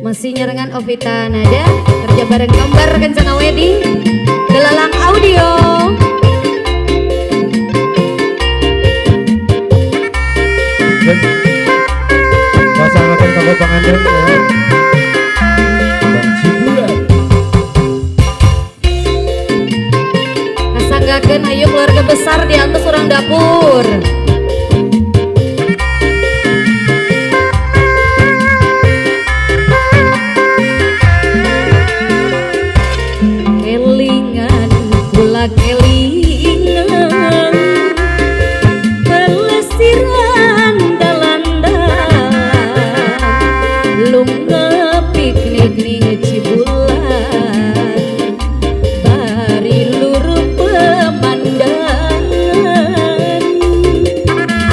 Masih nyarengan Ovita Nada kerja bareng Kembar Kencana Wedding Gelalang Audio. Pasangan kakak panganten ya. Bang Cibulan. Kasanggakeun ayo keluarga besar di atas orang dapur. Kelingan kula kelingan pelesiran dalan-dalan lunga piknik ning Cibulan bari luruh pemandangan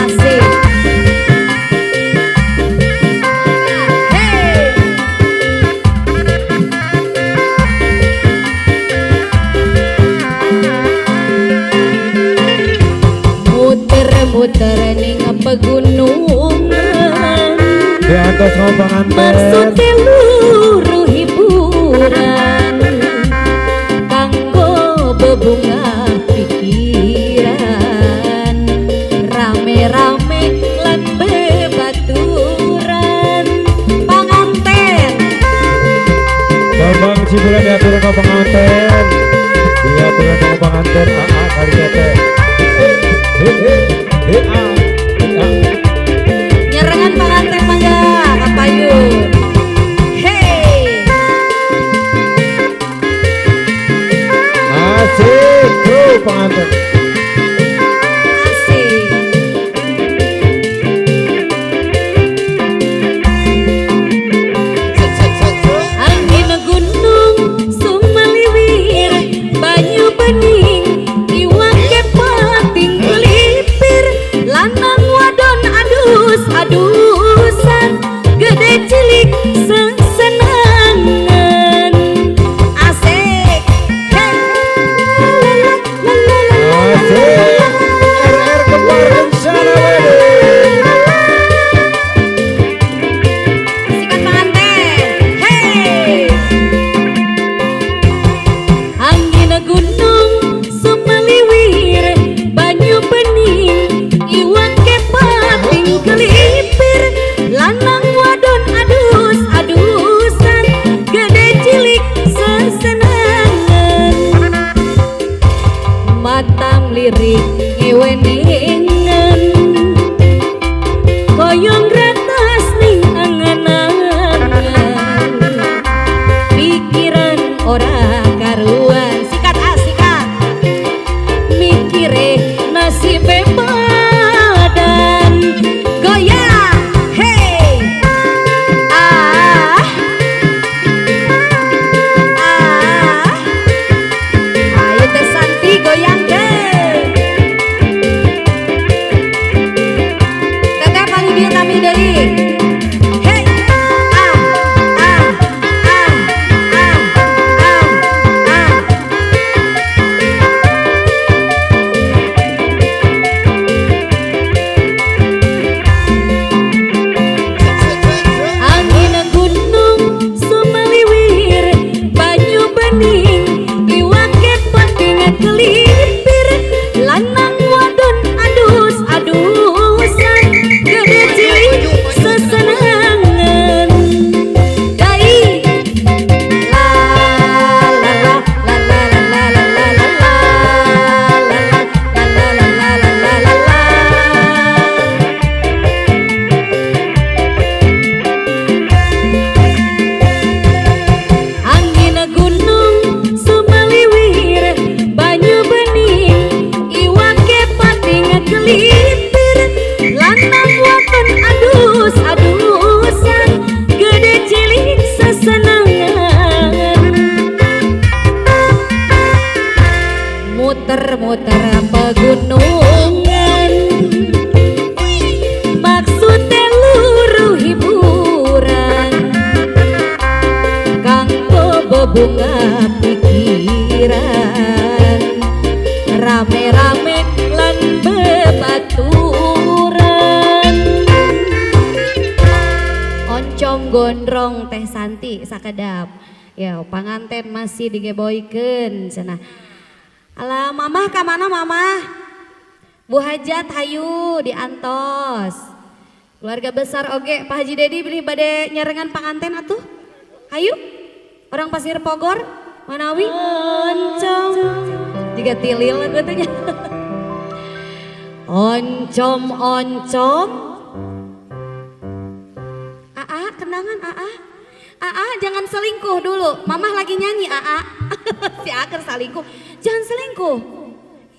asik. Hey! Muter-muter ning pegunungan Di atas panganten. maksudnya luruh hiburan kanggo bebunga pikiran rame-rame lan bebaturan panganten. Bang Cibulan diatur ke panganten. Diatur ke panganten. AA kari tete. Nyerengan panganten mangga kapayun. Hey, Asik tuh panganten. asik. Angin gunung sumaliwir banyu bening iwak kepating kelipir lanang wadon adus-adusan gede cilik sesenangan asik. Hey. Asik. RR Kembar Kencana Wedding. Sikat panganten. Hey. Angin gunung sumaliwir banyu bening iwak kepating kelipir lanang wadon adus-adusan gede cilik sesenangan matang lirik ngeweningan koyong ratas ning angan-angan pikiran ora karuan sikat sikat mikire nasibe badan goyang. Hey ah ayo teh Santi goyang deh teteh paling dia kami dari. Hey ah ah ah ah ah ah. Angin gunung sumaliwir banyu bening iwak kepating kelipir lanang wadon adus-adusan gede cilik sesenangan dai la la la la la la la la la la la la. Angin gunung sumaliwir banyu bening iwak kepating kelipir lanang wadon adus-adusan gede cilik sesenangan muter-muter pegunungan maksudnya luruh hiburan kanggo bebunga pikiran rame-rame lan bebaturan oncom gondrong Teh Santi sakedap. Ya panganten masih digeboykeun cenah. Alah mamah ka mana mamah? Bu Hajat hayu diantos. Keluarga besar oge Pak Haji Dedi beli bade nyerengan panganten atuh. Hayu. Orang Pasir Pogor, Manawi. Oncom. Jiga tilil katanya. Oncom. Aa, kenangan Aa. Aa, jangan selingkuh dulu. Mamah lagi nyanyi Aa. Si Aker selingkuh. Jangan selingkuh.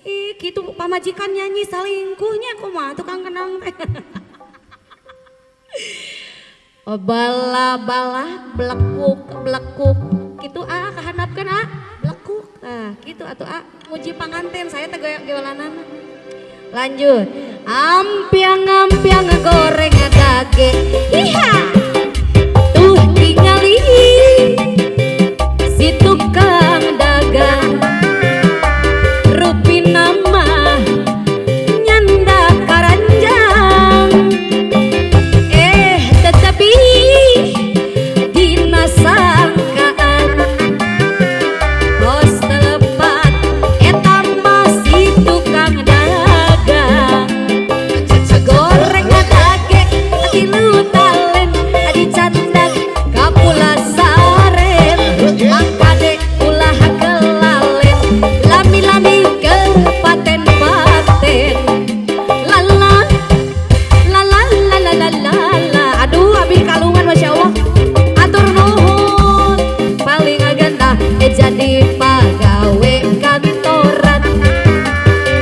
Ih, gitu pamajikan nyanyi selingkuhnya kumaha tukang kenang teh. Bala-bala blekuk gitu kahandapkeun blekuk gitu atuh muji panganten saya teh goyolanan lanjut ampiang goreng dage iha tuh tingali si tukang dagang rupi nama nyanda karanjang tetapi dina sangkaan hos telepat eta masih tukang dagang goreng dage tilu talen adi candak kapula saren mangkade ulah kelalen lami-lami ke paten-paten aduh abi kalungan Masya Allah atur nuhun paling agenda jadi pagawe kantoran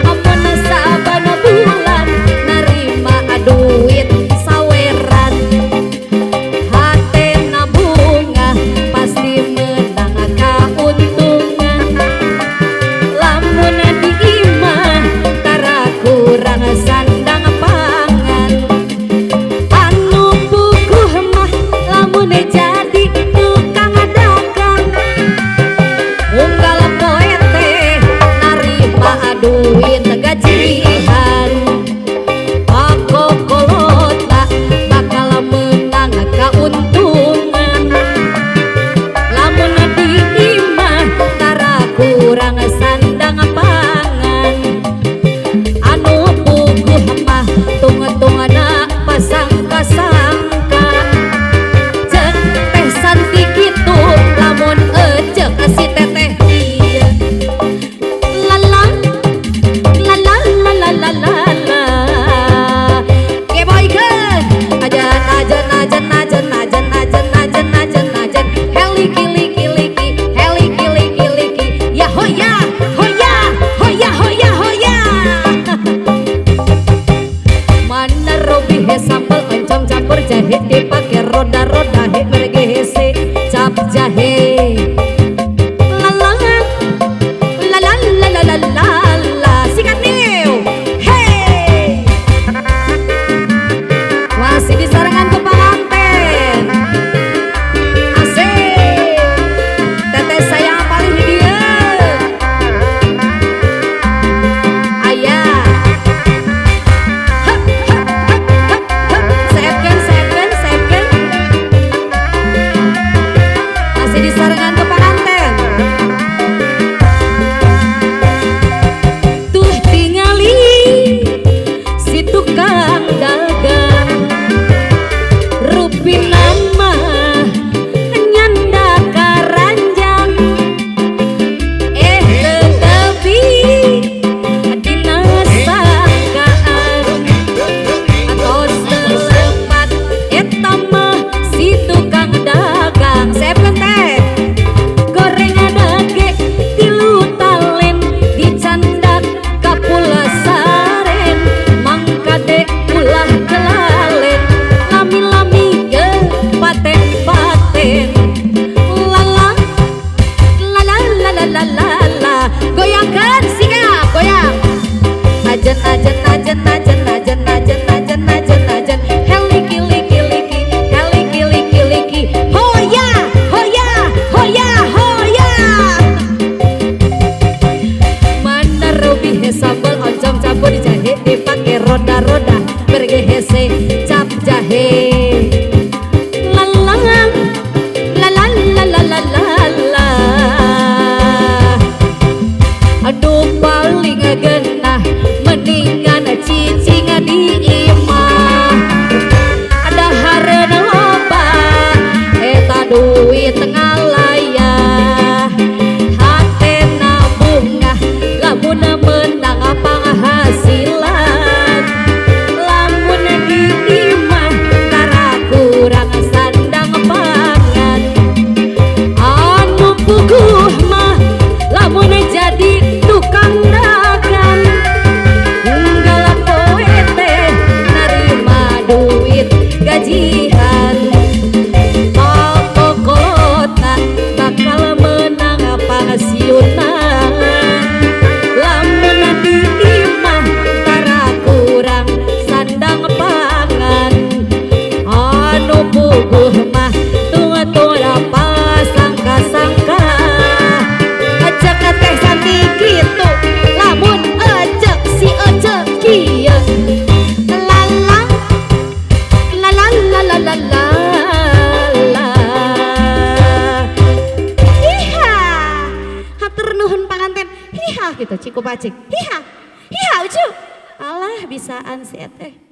amun sabana bulan narima duit saweran hatena bunga pasti menang kauntungan lamun diimah tara kurang sandang pangan jadi tukang dagang unggal poe teh narima duit gajian aku kolota bakal menang kauntungan lamun diimah tara kurang sandang pangan anu puguh mah tunga-tungana pasang-pasangka Santi gitu lamun ejek si teteh ieu lala keboykeun ajan heliki ya hoya mana robi sambal oncom campur jahe dipake roda-roda merge hese cap jahe la sikat niu hey masih di sarangan ke panganten asik teteh sayang paling dia ayah masih bogoh mah tunggu-tunggu pas sangka-sangka ajak teh Santi gitu lamun ajak si Ece kieu lalang la la la la la la la hiha hatur nuhun panganten hiha gitu ciku pacik hiha hiha ucu alah bisaan si eteh